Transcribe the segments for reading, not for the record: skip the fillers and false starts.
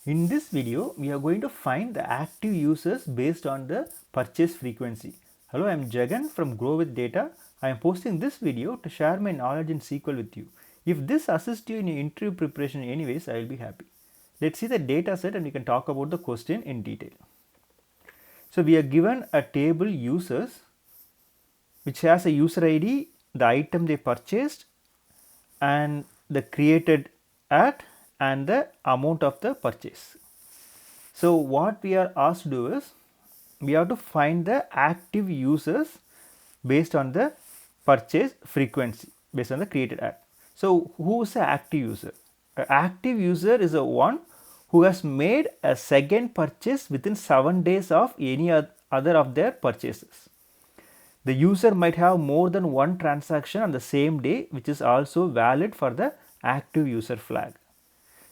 In this video, we are going to find the active users based on the purchase frequency. Hello, I am Jagan from Grow with Data. I am posting this video to share my knowledge in SQL with you. If this assists you in your interview preparation anyways, I will be happy. Let's see the data set and we can talk about the question in detail. So we are given a table users which has a user ID, the item they purchased, and the created at and the amount of the purchase. So what we are asked to do is we have to find the active users based on the purchase frequency based on the created at. So who is the active user? An active user is a one who has made a second purchase within 7 days of any other of their purchases. The user might have more than one transaction on the same day, which is also valid for the active user flag.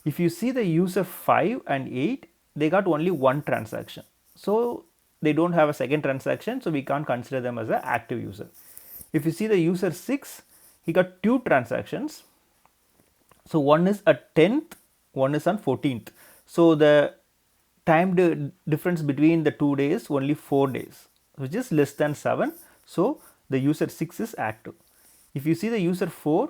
If you see the user 5 and 8, they got only one transaction. So they don't have a second transaction, so we can't consider them as an active user. If you see the user 6, he got two transactions. So one is at 10th, one is on 14th. So the time difference between the 2 days only 4 days, which is less than 7. So the user 6 is active. If you see the user 4,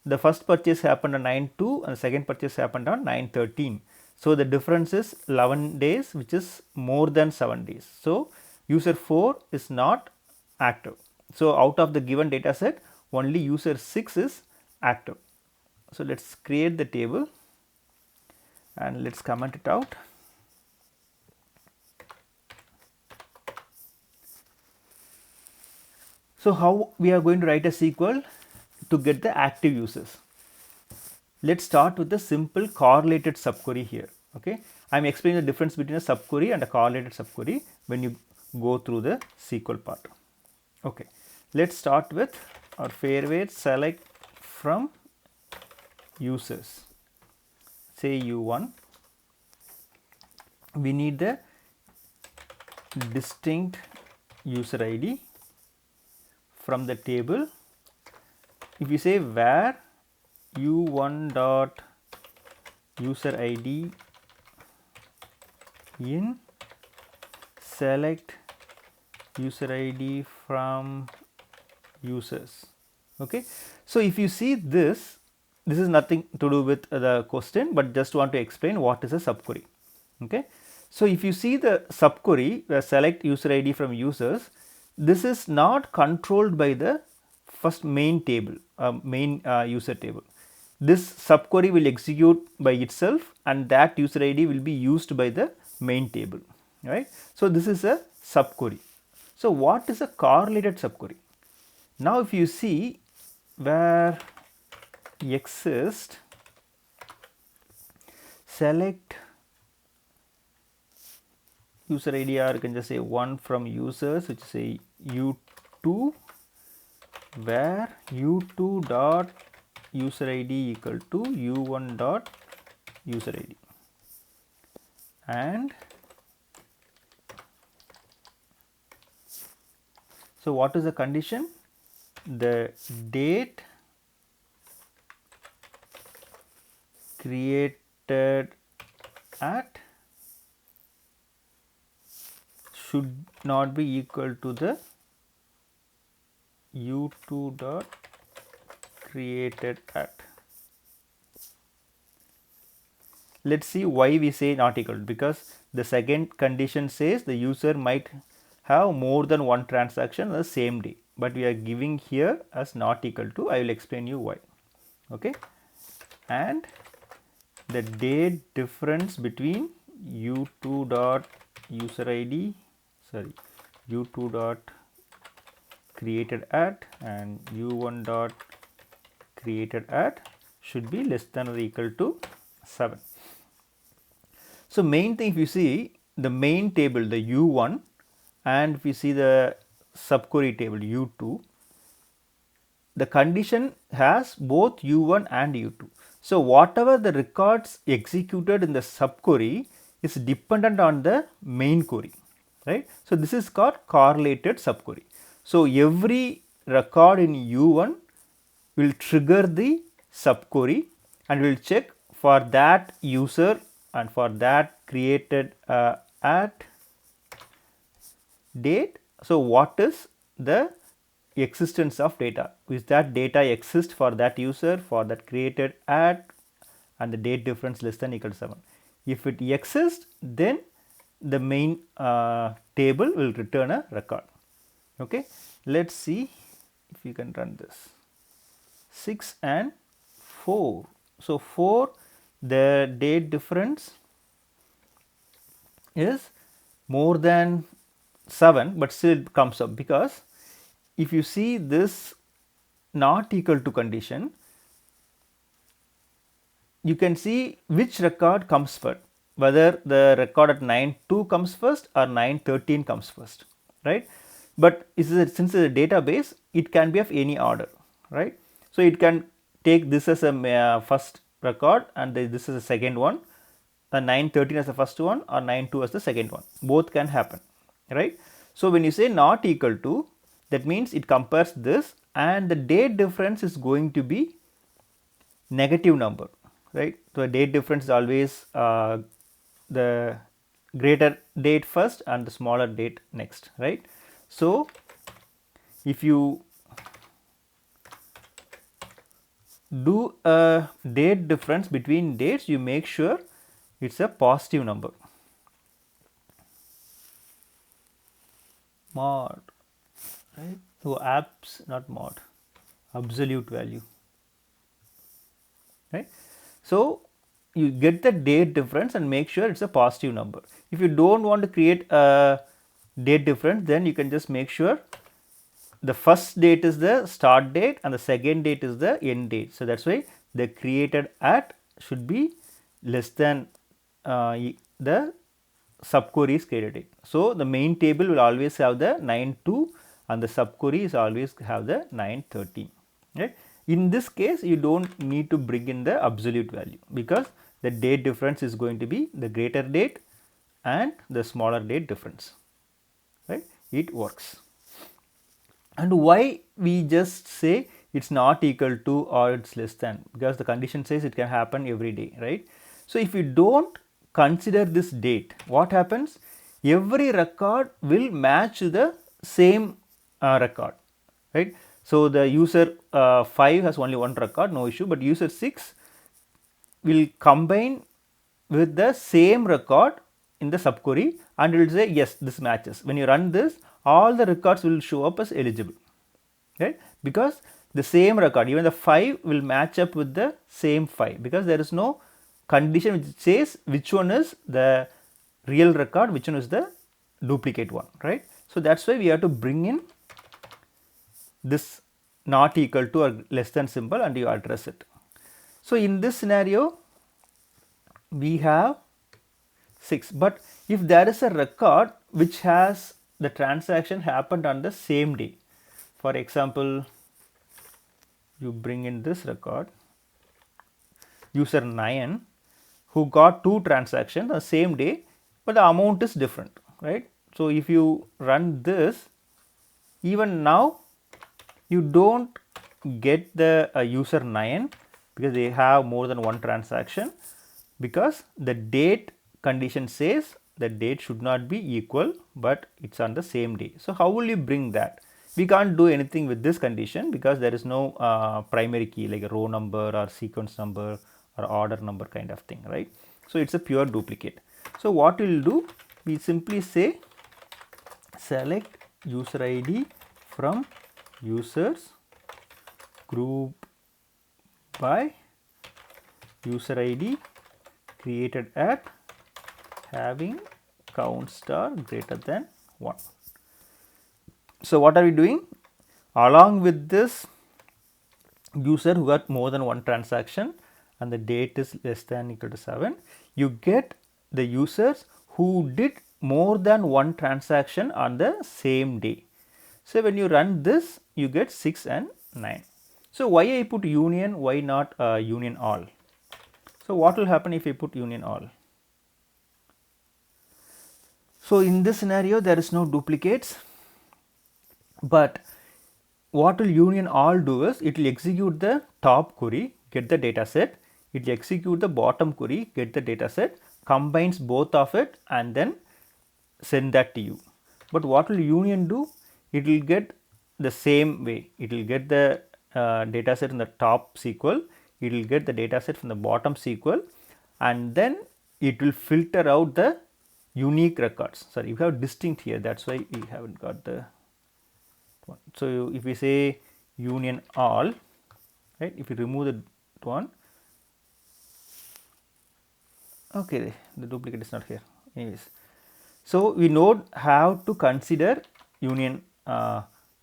the first purchase happened on 9/2 and the second purchase happened on 9/13. So the difference is 11 days, which is more than 7 days. So user 4 is not active. So out of the given data set, only user 6 is active. So let's create the table and let's comment it out. So how we are going to write a SQL to get the active users? Let's start with the simple correlated subquery here. Okay, I am explaining the difference between a subquery and a correlated subquery when you go through the SQL part. Okay, let's start with our favorite select from users. Say U1. We need the distinct user ID from the table. If you say where u1 dot user ID in select user ID from users. Okay, so if you see this is nothing to do with the question, but just want to explain what is a subquery. Okay, so if you see the subquery where select user ID from users, this is not controlled by the first main table, main user table. This subquery will execute by itself and that user ID will be used by the main table, right? So this is a subquery. So what is a correlated subquery? Now if you see where exist select user ID, or you can just say one from users, which is a u2 where u2 dot user ID equal to u1 dot user ID, and so what is the condition? The date created at should not be equal to the u2 dot created at. Let's see why we say not equal, because the second condition says the user might have more than one transaction on the same day, but we are giving here as not equal to. I will explain you why. Okay, and the date difference between u2 dot user ID, u2 dot created at and u1 dot created at should be less than or equal to 7. So main thing, if you see the main table, the u1, and if you see the subquery table u2, the condition has both u1 and u2. So whatever the records executed in the subquery is dependent on the main query, right? So this is called correlated subquery. So every record in u1 will trigger the subquery and will check for that user and for that created at date. So what is the existence of data? Is that data exist for that user, for that created at, and the date difference less than equal to 7. If it exists, then the main table will return a record. Okay, let's see if you can run this. 6 and 4. So 4, the date difference is more than 7, but still it comes up, because if you see this not equal to condition, you can see which record comes first, whether the record at 9.2 comes first or 9.13 comes first, right? But since it's a database, it can be of any order, right? So it can take this as a first record and this is a second one, 9.13 as the first one or 9.2 as the second one. Both can happen, right? So when you say not equal to, that means it compares this and the date difference is going to be negative number, right? So the date difference is always the greater date first and the smaller date next, right? So if you do a date difference between dates, you make sure it's a positive number. Mod, right? So apps, not mod, absolute value, right? So you get the date difference and make sure it's a positive number. If you don't want to create a date difference, then you can just make sure the first date is the start date and the second date is the end date. So that's why the created at should be less than the subquery is created date. So the main table will always have the 9.2 and the subquery is always have the 9.13, right? In this case, you don't need to bring in the absolute value, because the date difference is going to be the greater date and the smaller date difference, right? It works. And why we just say it's not equal to or it's less than? Because the condition says it can happen every day, right? So if you don't consider this date, what happens? Every record will match the same record, right? So the user 5 has only one record, no issue, but user 6 will combine with the same record in the subquery and it will say yes, this matches. When you run this, all the records will show up as eligible, right? Because the same record, even the 5 will match up with the same 5, because there is no condition which says which one is the real record, which one is the duplicate one, right? So that's why we have to bring in this not equal to or less than symbol and you address it. So in this scenario, we have 6, but if there is a record which has the transaction happened on the same day, for example, you bring in this record, user 9 who got 2 transactions the same day, but the amount is different, right? So if you run this, even now you don't get the user 9 because they have more than one transaction, because the date condition says the date should not be equal, but it's on the same day. So how will you bring that? We can't do anything with this condition because there is no primary key like a row number or sequence number or order number kind of thing, right? So it's a pure duplicate. So what we'll do, we simply say select user ID from users group by user ID created at having count star greater than 1. So what are we doing? Along with this user who got more than one transaction and the date is less than equal to 7, you get the users who did more than one transaction on the same day. So when you run this, you get 6 and 9. So why I put union, why not union all? So what will happen if I put union all? So in this scenario, there is no duplicates, but what will union all do is it will execute the top query, get the data set, it will execute the bottom query, get the data set, combines both of it and then send that to you. But what will union do? It will get the same way. It will get the data set in the top SQL, it will get the data set from the bottom SQL, and then it will filter out the unique records. Sorry, we have distinct here, that is why we haven't got the one. So, if we say union all, right, if you remove the one, okay, the duplicate is not here anyways. So, we know how to consider union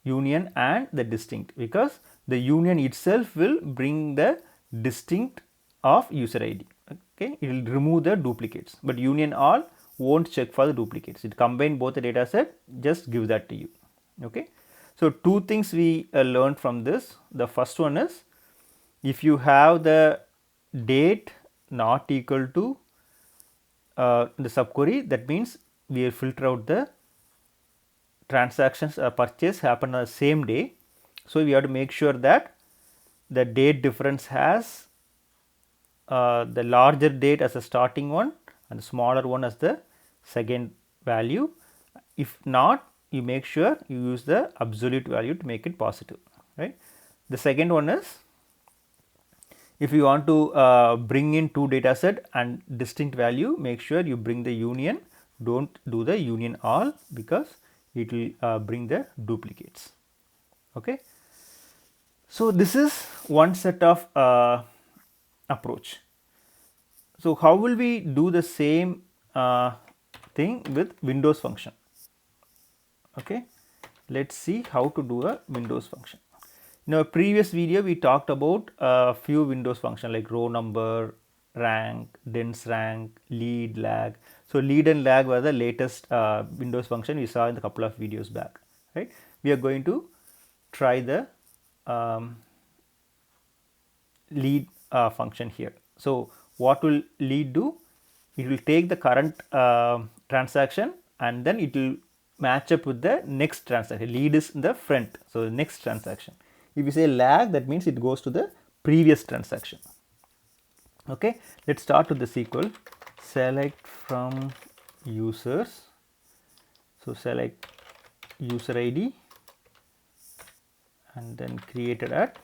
union and the distinct, because the union itself will bring the distinct of user ID. Okay, it will remove the duplicates, but union all won't check for the duplicates. It combine both the data set, just give that to you. Okay. So, two things we learned from this. The first one is, if you have the date not equal to the subquery, that means we will filter out the transactions purchase happen on the same day. So, we have to make sure that the date difference has the larger date as a starting one and the smaller one as the second value. If not, you make sure you use the absolute value to make it positive, right. The second one is, if you want to bring in two data set and distinct value, make sure you bring the union, do not do the union all, because it will bring the duplicates. Okay. So, this is one set of approach. So, how will we do the same thing with Windows function? Okay. Let us see how to do a Windows function. In our previous video, we talked about a few Windows function like row number, rank, dense rank, lead, lag. So, lead and lag were the latest Windows function we saw in a couple of videos back, right. We are going to try the lead function here. So, what will lead do? It will take the current transaction and then it will match up with the next transaction. Lead is in the front, so the next transaction. If you say lag, that means it goes to the previous transaction. Okay. Let us start with the SQL. Select from users. So, select user ID and then created at,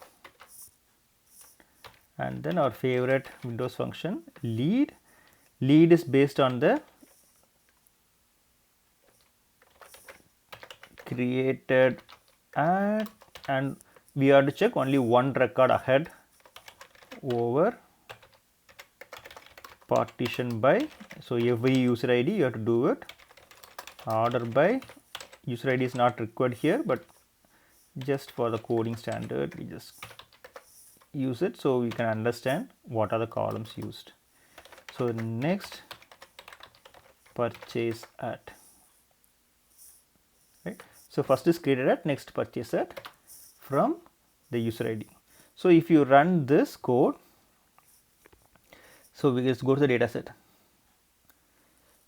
and then our favorite Windows function lead. Lead is based on the created at, and we have to check only one record ahead over partition by. So, every user ID you have to do it order by. User ID is not required here, but just for the coding standard we just use it, so we can understand what are the columns used. So, next purchase at, right. So, first is created at, next purchase at from the user ID. So, if you run this code, so we just go to the data set.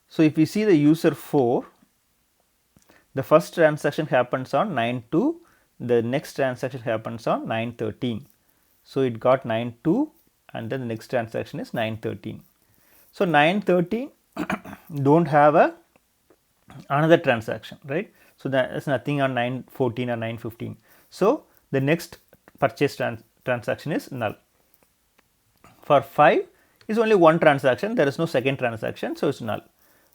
So, if you see the user 4, the first transaction happens on 9/2, the next transaction happens on 9/13. So, it got 9/2 and then the next transaction is 9/13. So, 9/13 do not have another transaction, right. So, there is nothing on 9/14 or 9/15. So, the next purchase transaction is null. For 5 is only one transaction, there is no second transaction, so it is null.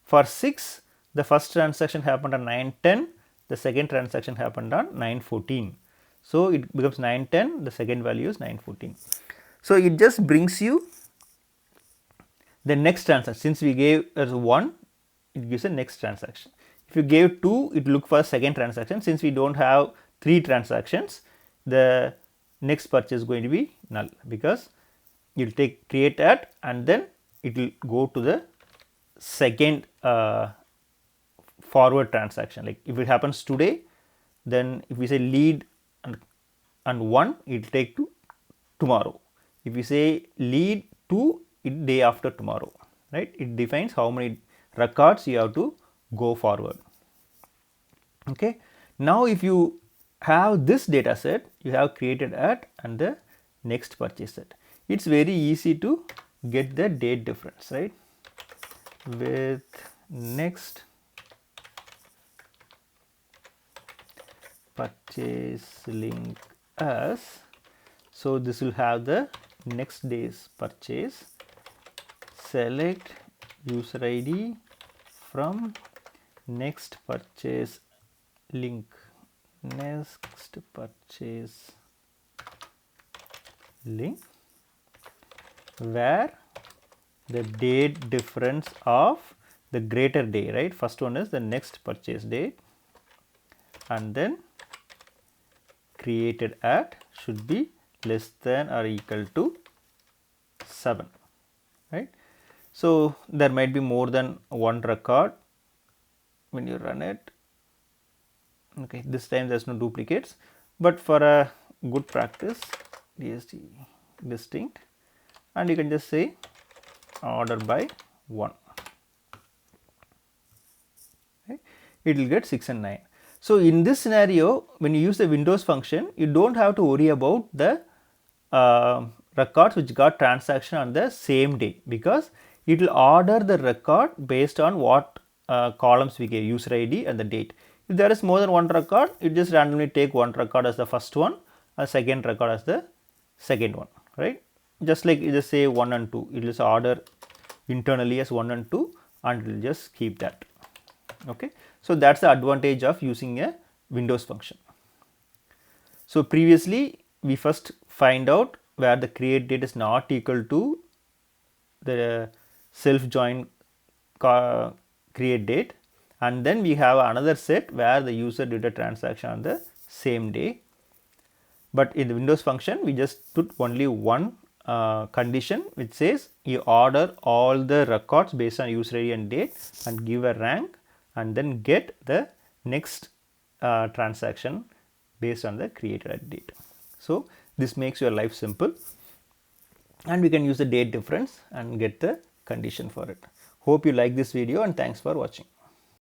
For 6, the first transaction happened on 9/10, the second transaction happened on 9/14. So, it becomes 9/10, the second value is 9/14. So, it just brings you the next transaction. Since we gave as 1, it gives a next transaction. If you gave 2, it will look for a second transaction. Since we do not have 3 transactions, the next purchase is going to be null, because you will take create at and then it will go to the second forward transaction. Like if it happens today, then if we say lead and 1, it will take to tomorrow. If we say lead 2, it day after tomorrow, right. It defines how many records you have to go forward. Okay. Now, if you have this data set, you have created at and the next purchase set. It is very easy to get the date difference, right. with next purchase link as, so this will have the next day's purchase. Select user ID from next purchase link, next purchase link, where the date difference of the greater day, right? First one is the next purchase date, and then created at should be less than or equal to 7, right? So there might be more than one record when you run it. Okay, this time there's no duplicates, but for a good practice, DST distinct, and you can just say order by 1. Okay. It will get 6 and 9. So in this scenario, when you use the Windows function, you don't have to worry about the records which got transaction on the same day, because it will order the record based on what columns we gave, user ID and the date. If there is more than one record, you just randomly take one record as the first one, a second record as the second one, right? Just like you just say 1 and 2, it will just order internally as 1 and 2, and it will just keep that. Okay, so that's the advantage of using a Windows function. So previously we first find out where the create date is not equal to the self join create date, and then we have another set where the user did a transaction on the same day. But in the Windows function, we just put only one condition which says you order all the records based on user ID and date and give a rank, and then get the next transaction based on the created date. So this makes your life simple, and we can use the date difference and get the condition for it. Hope you like this video, and thanks for watching.